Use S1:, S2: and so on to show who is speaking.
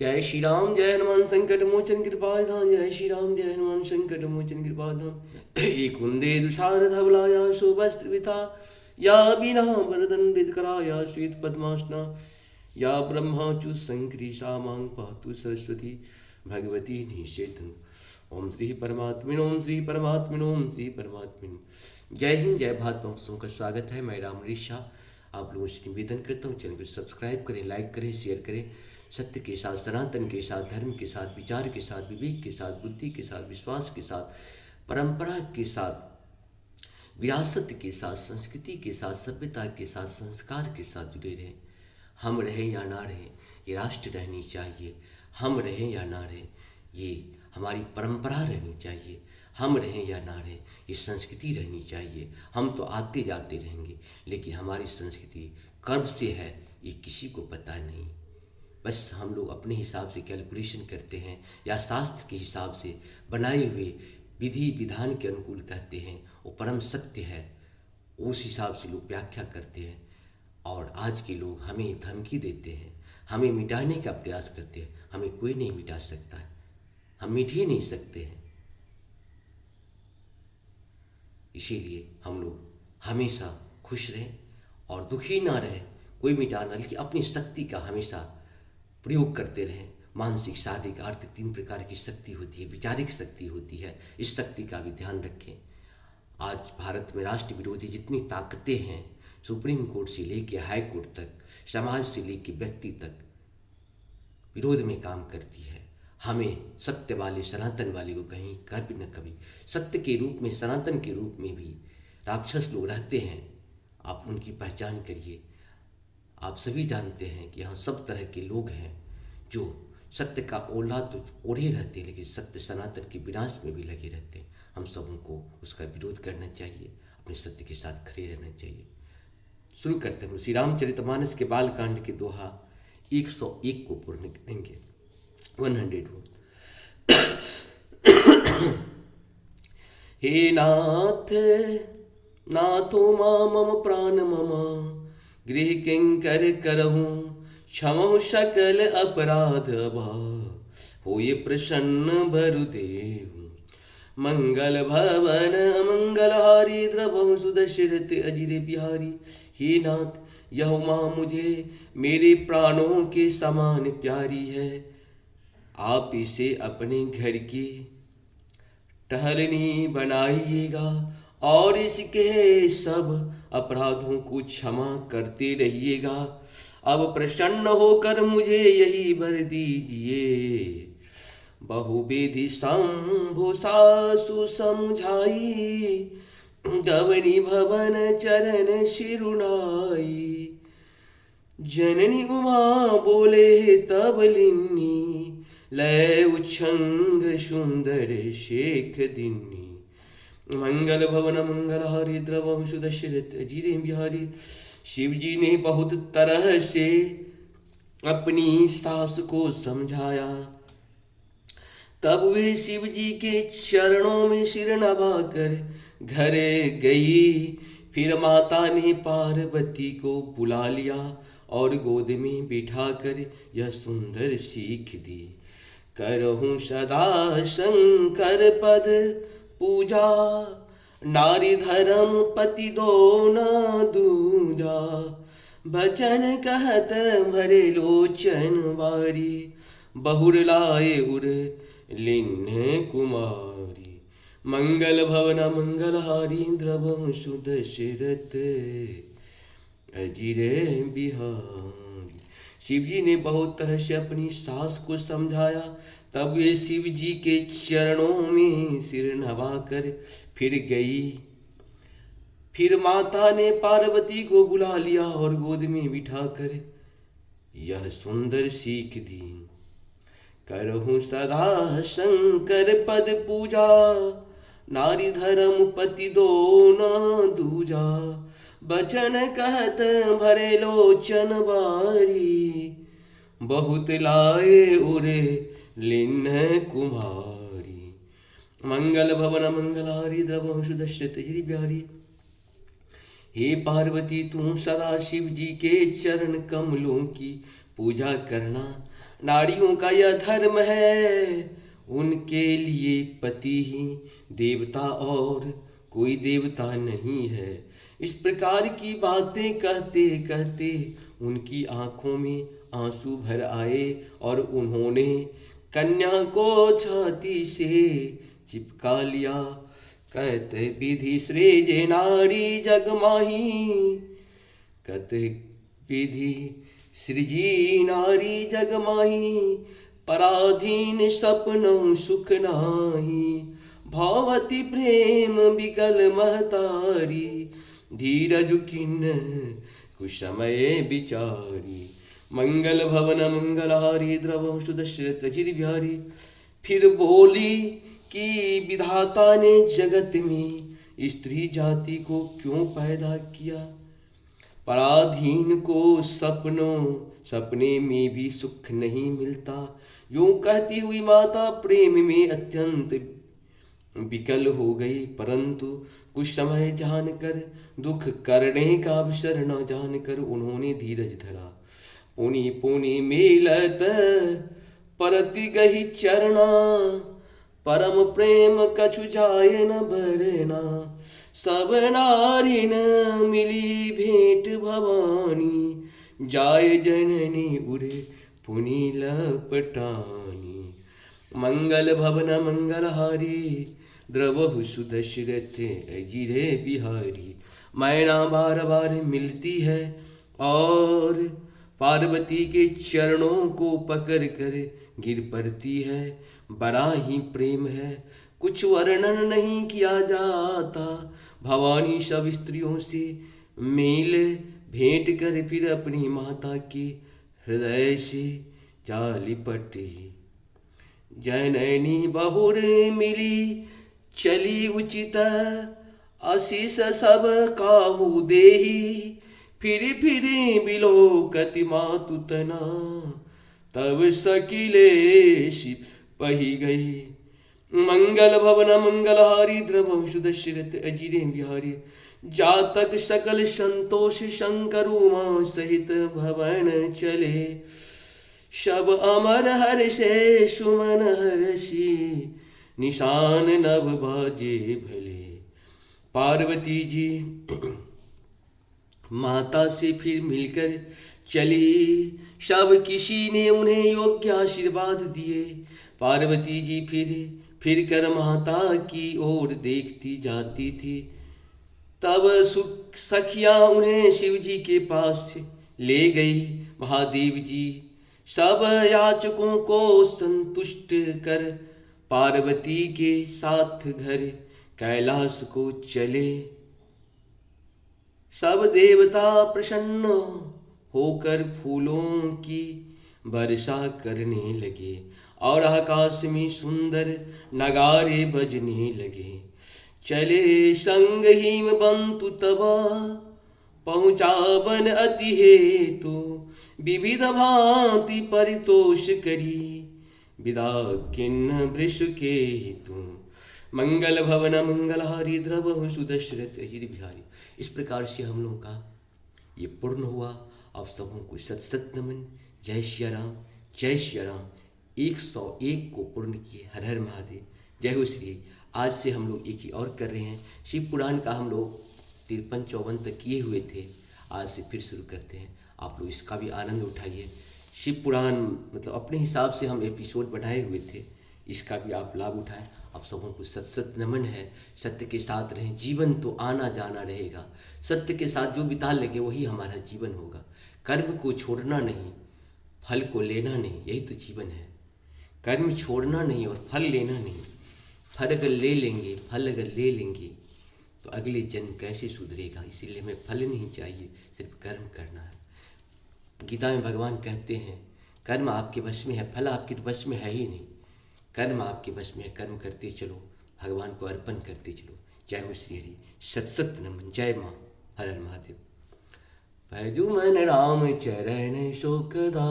S1: जय श्री राम जय हनुमान संकट मोचन कृपाधाम। जय श्री राम जय हनुमान संकट मोचन कृपाधाम। एक कुंदे दुसार धवलाया शोभस्त्रिविता या बिना वरदंडित कराया श्वेत पद्मासना या ब्रह्माच्युत संक्रीशा मांग पातु सरस्वती भगवती निषेधन। ओम श्री परमात्मिन ओम श्री परमात्मिन ओम श्री परमात्मिन। जय हिंद जय भारत। दोस्तों का स्वागत है। मैं राम शाह आप लोगों से निवेदन करता हूँ, चैनल को सब्सक्राइब करें, लाइक करें, शेयर करें। सत्य के साथ, सनातन के साथ, धर्म के साथ, विचार के साथ, विवेक के साथ, बुद्धि के साथ, विश्वास के साथ, परंपरा के साथ, विरासत के साथ, संस्कृति के साथ, सभ्यता के साथ, संस्कार के साथ जुड़े रहें। हम रहें या ना रहें, ये राष्ट्र रहनी चाहिए। हम रहें या ना रहें, ये हमारी परंपरा रहनी चाहिए। हम रहें या ना रहें, ये संस्कृति रहनी चाहिए। हम तो आते जाते रहेंगे, लेकिन हमारी संस्कृति कब से है ये किसी को पता नहीं। बस हम लोग अपने हिसाब से कैलकुलेशन करते हैं या शास्त्र के हिसाब से बनाए हुए विधि विधान के अनुकूल कहते हैं वो परम सत्य है, उस हिसाब से लोग व्याख्या करते हैं। और आज के लोग हमें धमकी देते हैं, हमें मिटाने का प्रयास करते हैं। हमें कोई नहीं मिटा सकता है, हम मिट ही नहीं सकते हैं। इसीलिए हम लोग हमेशा खुश रहें और दुखी ना रहें। कोई मिटाना, लेकिन अपनी शक्ति का हमेशा प्रयोग करते रहें। मानसिक, शारीरिक, आर्थिक 3 प्रकार की शक्ति होती है, विचारिक शक्ति होती है। इस शक्ति का भी ध्यान रखें। आज भारत में राष्ट्र विरोधी जितनी ताकतें हैं, सुप्रीम कोर्ट से लेकर हाई कोर्ट तक, समाज से लेकर व्यक्ति तक विरोध में काम करती है। हमें सत्य वाले, सनातन वाले को कहीं कभी न कभी सत्य के रूप में, सनातन के रूप में भी राक्षस लोग रहते हैं। आप उनकी पहचान करिए। आप सभी जानते हैं कि यहाँ सब तरह के लोग हैं जो सत्य का ओला तो ओढ़े रहते हैं, लेकिन सत्य सनातन के विनाश में भी लगे रहते हैं। हम सब उनको उसका विरोध करना चाहिए, अपने सत्य के साथ खड़े रहना चाहिए। शुरू करते हैं। श्री रामचरितमानस के बालकांड के दोहा 101 को पूर्ण करेंगे। 101। हे नाथ नाथो मम प्राण मम गृह किंकर करहूँ क्षमो सकल अपराध अभा होए प्रसन्न भरुदेव। मंगल भवन मंगलहारी द्रवहु सुदशरथ अजिर बिहारी। हे नाथ यह माँ मुझे मेरे प्राणों के समान प्यारी है। आप इसे अपने घर की टहलनी बनाइएगा और इसके सब अपराधों को क्षमा करते रहिएगा। अब प्रसन्न होकर मुझे यही वर दीजिए। बहुविधि शंभु सासु समझाई गवनी भवन चरण शिरुनाई। जननी उमा बोले तब लिन्नी लय उच्छंग सुंदर शेख दिन्नी। मंगल भवन मंगलहारी द्रवहु सुदशरथ अजिर बिहारी। शिव जी ने बहुत तरह से अपनी सास को समझाया। तब वे शिव जी के चरणों में सिर नवाकर घर गई। फिर माता ने पार्वती को बुला लिया और गोद में बिठाकर यह सुंदर सीख दी। करहूँ सदा शंकर पद पूजा नारी धर्म पति दो न दूजा। बचन कहत भरे लोचन वारी बहुर लाए उर लिन्ह कुमारी। मंगल भवन मंगलहारी द्रवहु सुदशरथ अजिर बिहारी। शिव जी ने बहुत तरह से अपनी सास को समझाया। तब वे शिव जी के चरणों में सिर नवाकर फिर गई। फिर माता ने पार्वती को बुला लिया और गोद में बिठाकर यह सुंदर सीख दी। करहूँ सदा शंकर पद पूजा नारी धर्म पति दो न दूजा। बचन कहत भरे लोचन बारी बहुत लाए उरे लिन्ह कुमारी। मंगल भवन मंगलारी द्रवहु सुदशरथ अजिर बिहारी। हे पार्वती तू सदा शिव जी के चरण कमलों की पूजा करना। नारियों का यह धर्म है, उनके लिए पति ही देवता और कोई देवता नहीं है। इस प्रकार की बातें कहते कहते उनकी आंखों में आंसू भर आए और उन्होंने कन्या को छाती से चिपका लिया। कहते विधि सृजे नारी जगमाही, कहते विधि सृजी नारी जगमाही, पराधीन सपनों सुख नाही, भावती प्रेम विकल महतारी, धीरज किन कुसमय बिचारी। मंगल भवन मंगलहारी द्रव सुदशरथ अजित बिहारी। फिर बोली कि विधाता ने जगत में स्त्री जाति को क्यों पैदा किया, पराधीन को सपने में भी सुख नहीं मिलता। यूं कहती हुई माता प्रेम में अत्यंत विकल हो गई, परंतु कुछ समय जानकर दुख करने का अवसर न जानकर उन्होंने धीरज धरा। पुनि पुनि मिलत परति गही चरना, परम प्रेम कछु जाय न बरना। सब नारी न मिली भेंट भवानी, जाय जननी उड़े पुनि लपटानी। मंगल भवन मंगलहारी, द्रवहु सुदशरथ अजिरे बिहारी। मैना बार बार मिलती है और पार्वती के चरणों को पकड़ कर गिर पड़ती है। बड़ा ही प्रेम है, कुछ वर्णन नहीं किया जाता। भवानी सब स्त्रियों से मिल भेंट कर फिर अपनी माता के हृदय से जा लिपटी। जननी बहुर मिली चली उचित, आशीष सब काहू देही। फिर बिलोकति मातु तना, तब सकिलेश पही गई। मंगल भवन मंगलहारी द्रव सुदशरथ अजिरे बिहारी। जातक सकल संतोष शंकर उमा सहित भवन चले। शब अमर हर्षे सुमन हर्षि, निशान नभ बाजे भले। पार्वती जी माता से फिर मिलकर चली। सब किसी ने उन्हें योग्य आशीर्वाद दिए। पार्वती जी फिर कर माता की ओर देखती जाती थी। तब सखियां उन्हें शिव जी के पास ले गई। महादेव जी सब याचकों को संतुष्ट कर पार्वती के साथ घर कैलाश को चले। सब देवता प्रसन्न होकर फूलों की वर्षा करने लगे और आकाश में सुंदर नगारे बजने लगे। चले संग हिम बंतु तबा, पहुँचा बन अति हेतु। विविध भांति परितोष करी, विदा किन्न वृष के हेतु। मंगल भवन मंगलहारी द्रव सुदशरथ अजित बिहारी। इस प्रकार से हम लोगों का ये पूर्ण हुआ। आप सबों को सत सत नमन। जय श्री राम, जय श्री राम। 101 को पूर्ण किए। हर हर महादेव। जय हो श्री। आज से हम लोग एक चीज़ और कर रहे हैं। शिव पुराण का हम लोग 53-54 तक किए हुए थे, आज से फिर शुरू करते हैं। आप लोग इसका भी आनंद उठाइए। शिव पुराण मतलब अपने हिसाब से हम एपिसोड बनाए हुए थे, इसका भी आप लाभ उठाएं। आप सबों को सत सत नमन है। सत्य के साथ रहें। जीवन तो आना जाना रहेगा। सत्य के साथ जो बिता लेंगे वही हमारा जीवन होगा। कर्म को छोड़ना नहीं, फल को लेना नहीं, यही तो जीवन है। कर्म छोड़ना नहीं और फल लेना नहीं। फल अगर ले लेंगे, फल अगर ले लेंगे तो अगले जन्म कैसे सुधरेगा। इसीलिए हमें फल नहीं चाहिए, सिर्फ कर्म करना है। गीता में भगवान कहते हैं कर्म आपके वश में है, फल आपके वश में है ही नहीं। कर्म आपके वश में है, कर्म करते चलो, भगवान को अर्पण करते चलो। जय हो श्री हरि। सत सत नमन। जय माँ। हर हर महादेव। भजु मन राम चरण शोकदा।